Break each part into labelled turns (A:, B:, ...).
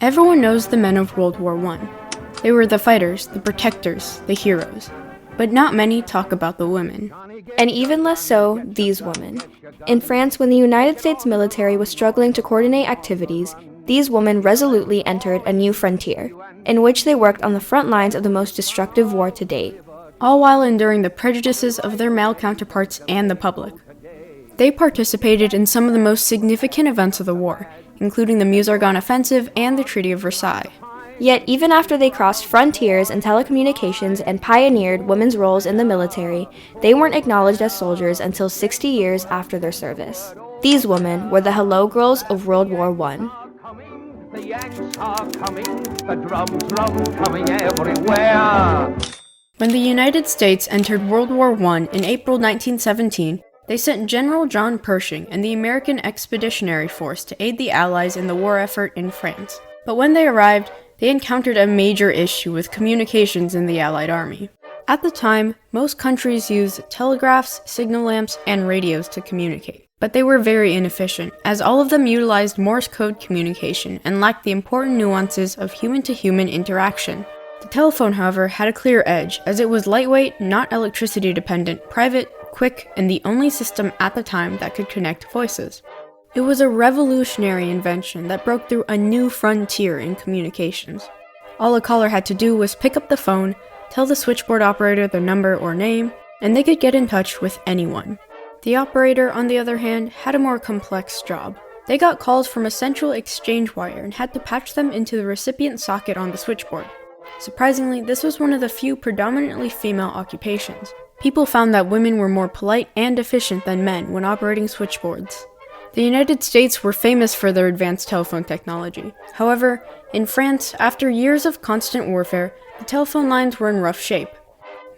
A: Everyone knows the men of World War I. They were the fighters, the protectors, the heroes. But not many talk about the women.
B: And even less so, these women. In France, when the United States military was struggling to coordinate activities, these women resolutely entered a new frontier, in which they worked on the front lines of the most destructive war to date.
A: All while enduring the prejudices of their male counterparts and the public. They participated in some of the most significant events of the war, including the Meuse-Argonne Offensive and the Treaty of Versailles.
B: Yet, even after they crossed frontiers in telecommunications and pioneered women's roles in the military, they weren't acknowledged as soldiers until 60 years after their service. These women were the Hello Girls of World War I.
C: The Yanks are coming, the drums coming everywhere.
A: When the United States entered World War I in April 1917, they sent General John Pershing and the American Expeditionary Force to aid the Allies in the war effort in France. But when they arrived, they encountered a major issue with communications in the Allied Army. At the time, most countries used telegraphs, signal lamps, and radios to communicate. But they were very inefficient, as all of them utilized Morse code communication and lacked the important nuances of human-to-human interaction. The telephone, however, had a clear edge, as it was lightweight, not electricity-dependent, private, quick, and the only system at the time that could connect voices. It was a revolutionary invention that broke through a new frontier in communications. All a caller had to do was pick up the phone, tell the switchboard operator their number or name, and they could get in touch with anyone. The operator, on the other hand, had a more complex job. They got calls from a central exchange wire and had to patch them into the recipient socket on the switchboard. Surprisingly, this was one of the few predominantly female occupations. People found that women were more polite and efficient than men when operating switchboards. The United States were famous for their advanced telephone technology. However, in France, after years of constant warfare, the telephone lines were in rough shape.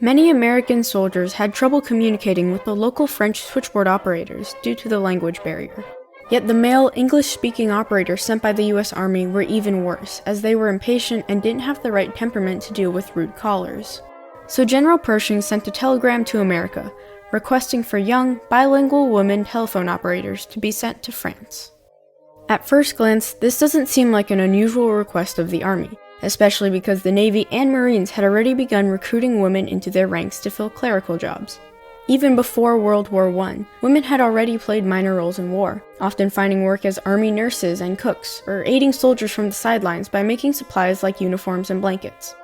A: Many American soldiers had trouble communicating with the local French switchboard operators due to the language barrier. Yet the male English-speaking operators sent by the US Army were even worse, as they were impatient and didn't have the right temperament to deal with rude callers. So General Pershing sent a telegram to America, requesting for young, bilingual women telephone operators to be sent to France. At first glance, this doesn't seem like an unusual request of the Army, especially because the Navy and Marines had already begun recruiting women into their ranks to fill clerical jobs. Even before World War I, women had already played minor roles in war, often finding work as army nurses and cooks, or aiding soldiers from the sidelines by making supplies like uniforms and blankets.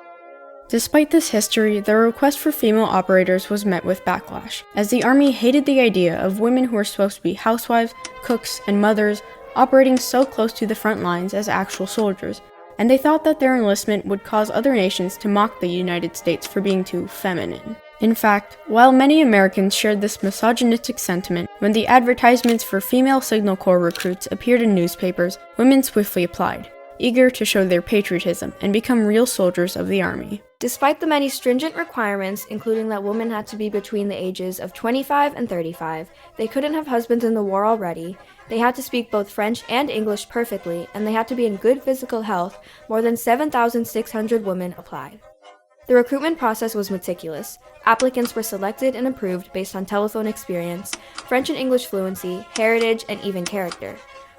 A: Despite this history, the request for female operators was met with backlash, as the Army hated the idea of women who were supposed to be housewives, cooks, and mothers operating so close to the front lines as actual soldiers, and they thought that their enlistment would cause other nations to mock the United States for being too feminine. In fact, while many Americans shared this misogynistic sentiment, when the advertisements for female Signal Corps recruits appeared in newspapers, women swiftly applied, eager to show their patriotism and become real soldiers of the Army.
B: Despite the many stringent requirements, including that women had to be between the ages of 25 and 35, they couldn't have husbands in the war already, they had to speak both French and English perfectly, and they had to be in good physical health, more than 7,600 women applied. The recruitment process was meticulous. Applicants were selected and approved based on telephone experience, French and English fluency, heritage, and even character.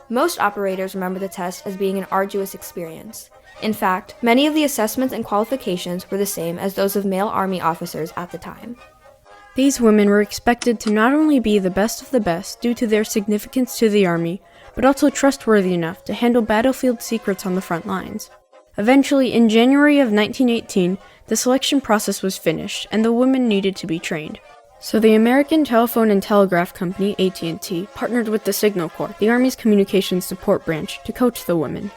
B: Most operators remember the test as being an arduous experience. In fact, many of the assessments and qualifications were the same as those of male Army officers at the time.
A: These women were expected to not only be the best of the best due to their significance to the Army, but also trustworthy enough to handle battlefield secrets on the front lines. Eventually, in January of 1918, the selection process was finished, and the women needed to be trained. So the American Telephone and Telegraph Company, AT&T, partnered with the Signal Corps, the Army's communications support branch, to coach the women.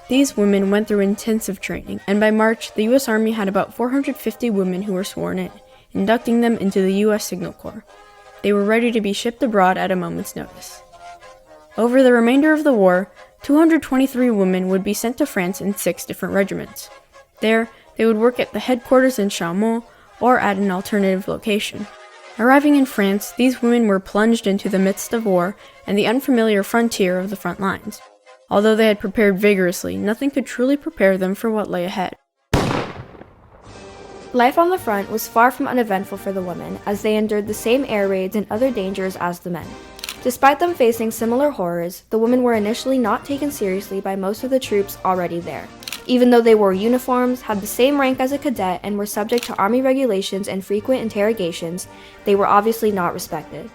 A: These women went through intensive training, and by March, the U.S. Army had about 450 women who were sworn in, inducting them into the U.S. Signal Corps. They were ready to be shipped abroad at a moment's notice. Over the remainder of the war, 223 women would be sent to France in 6 different regiments. There, they would work at the headquarters in Chaumont or at an alternative location. Arriving in France, these women were plunged into the midst of war and the unfamiliar frontier of the front lines. Although they had prepared vigorously, nothing could truly prepare them for what lay ahead.
B: Life on the front was far from uneventful for the women, as they endured the same air raids and other dangers as the men. Despite them facing similar horrors, the women were initially not taken seriously by most of the troops already there. Even though they wore uniforms, had the same rank as a cadet, and were subject to army regulations and frequent interrogations, they were obviously not respected.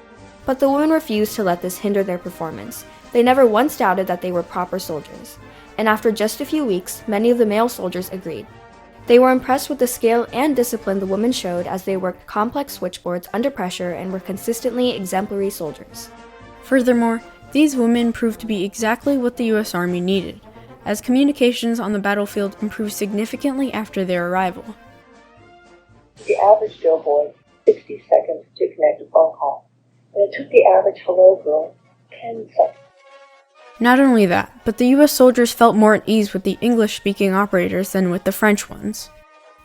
B: But the women refused to let this hinder their performance. They never once doubted that they were proper soldiers. And after just a few weeks, many of the male soldiers agreed. They were impressed with the skill and discipline the women showed as they worked complex switchboards under pressure and were consistently exemplary soldiers.
A: Furthermore, these women proved to be exactly what the U.S. Army needed, as communications on the battlefield improved significantly after their arrival.
D: The average billboard, 60 seconds to connect a phone call, and it took the average hello girl 10 seconds.
A: Not only that, but the U.S. soldiers felt more at ease with the English-speaking operators than with the French ones.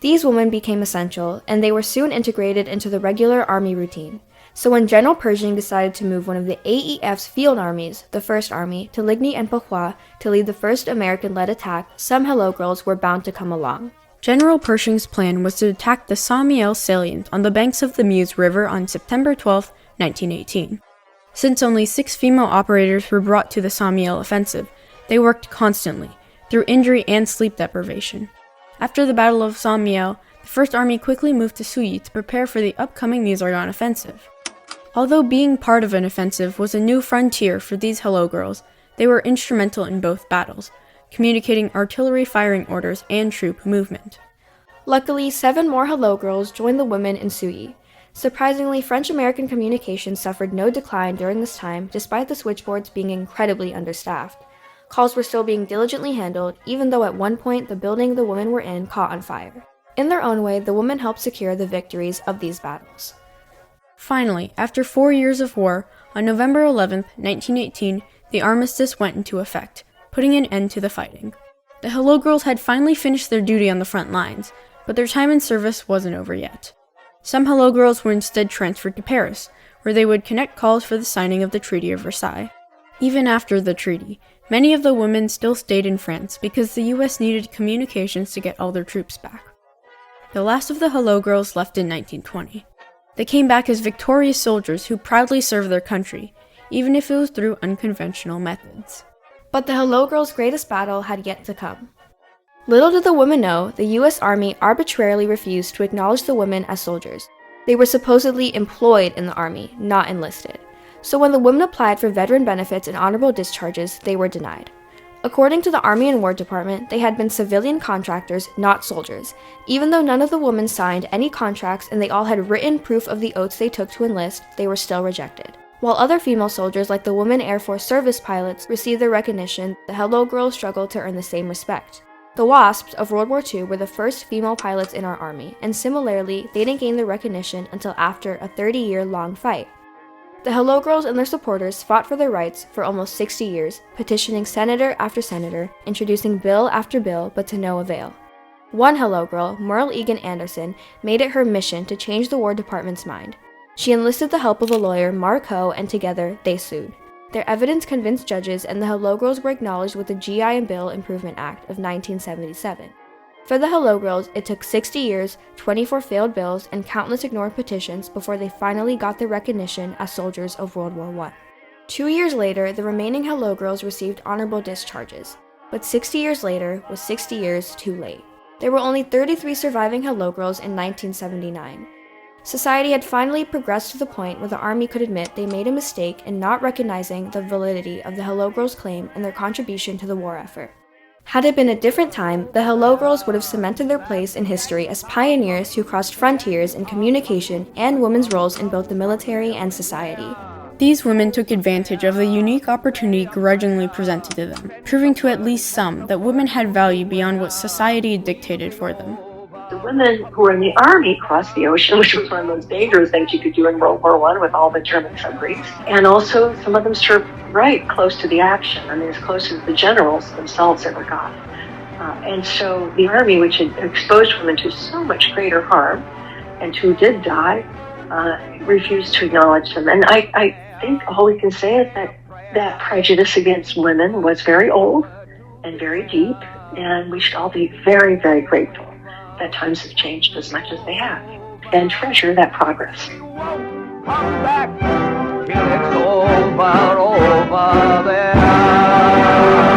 B: These women became essential, and they were soon integrated into the regular army routine. So when General Pershing decided to move one of the AEF's field armies, the 1st Army, to Ligny and Pourquoi to lead the first American-led attack, some Hello Girls were bound to come along.
A: General Pershing's plan was to attack the Saint-Mihiel salient on the banks of the Meuse River on September 12, 1918. Since only 6 female operators were brought to the Saint-Mihiel offensive, they worked constantly, through injury and sleep deprivation. After the Battle of Saint-Mihiel, the 1st Army quickly moved to Souilly to prepare for the upcoming Meuse-Argonne offensive. Although being part of an offensive was a new frontier for these Hello Girls, they were instrumental in both battles, communicating artillery firing orders and troop movement.
B: Luckily, 7 more Hello Girls joined the women in Souilly. Surprisingly, French-American communications suffered no decline during this time, despite the switchboards being incredibly understaffed. Calls were still being diligently handled, even though at one point the building the women were in caught on fire. In their own way, the women helped secure the victories of these battles.
A: Finally, after 4 years of war, on November 11, 1918, the armistice went into effect, putting an end to the fighting. The Hello Girls had finally finished their duty on the front lines, but their time in service wasn't over yet. Some Hello Girls were instead transferred to Paris, where they would connect calls for the signing of the Treaty of Versailles. Even after the treaty, many of the women still stayed in France because the US needed communications to get all their troops back. The last of the Hello Girls left in 1920. They came back as victorious soldiers who proudly served their country, even if it was through unconventional methods.
B: But the Hello Girls' greatest battle had yet to come. Little did the women know, the U.S. Army arbitrarily refused to acknowledge the women as soldiers. They were supposedly employed in the Army, not enlisted. So when the women applied for veteran benefits and honorable discharges, they were denied. According to the Army and War Department, they had been civilian contractors, not soldiers, even though none of the women signed any contracts and they all had written proof of the oaths they took to enlist, they were still rejected. While other female soldiers like the Women Air Force service pilots received their recognition, the Hello Girls struggled to earn the same respect. The Wasps of World War II were the first female pilots in our Army, and similarly, they didn't gain their recognition until after a 30-year-long fight. The Hello Girls and their supporters fought for their rights for almost 60 years, petitioning senator after senator, introducing bill after bill, but to no avail. One Hello Girl, Merle Egan Anderson, made it her mission to change the War Department's mind. She enlisted the help of a lawyer, Mark Ho, and together, they sued. Their evidence convinced judges, and the Hello Girls were acknowledged with the GI and Bill Improvement Act of 1977. For the Hello Girls, it took 60 years, 24 failed bills, and countless ignored petitions before they finally got their recognition as soldiers of World War I. 2 years later, the remaining Hello Girls received honorable discharges. But 60 years later was 60 years too late. There were only 33 surviving Hello Girls in 1979. Society had finally progressed to the point where the Army could admit they made a mistake in not recognizing the validity of the Hello Girls' claim and their contribution to the war effort. Had it been a different time, the Hello Girls would have cemented their place in history as pioneers who crossed frontiers in communication and women's roles in both the military and society.
A: These women took advantage of the unique opportunity grudgingly presented to them, proving to at least some that women had value beyond what society dictated for them.
D: The women who were in the Army crossed the ocean, which was one of the most dangerous things you could do in World War I with all the German submarines. And also, some of them served right close to the action. I mean, as close as the generals themselves ever got. And so the Army, which had exposed women to so much greater harm, and who did die, refused to acknowledge them. And I think all we can say is that prejudice against women was very old and very deep, and we should all be very, very grateful that times have changed as much as they have, and treasure that progress.
C: Come back. till it's over there.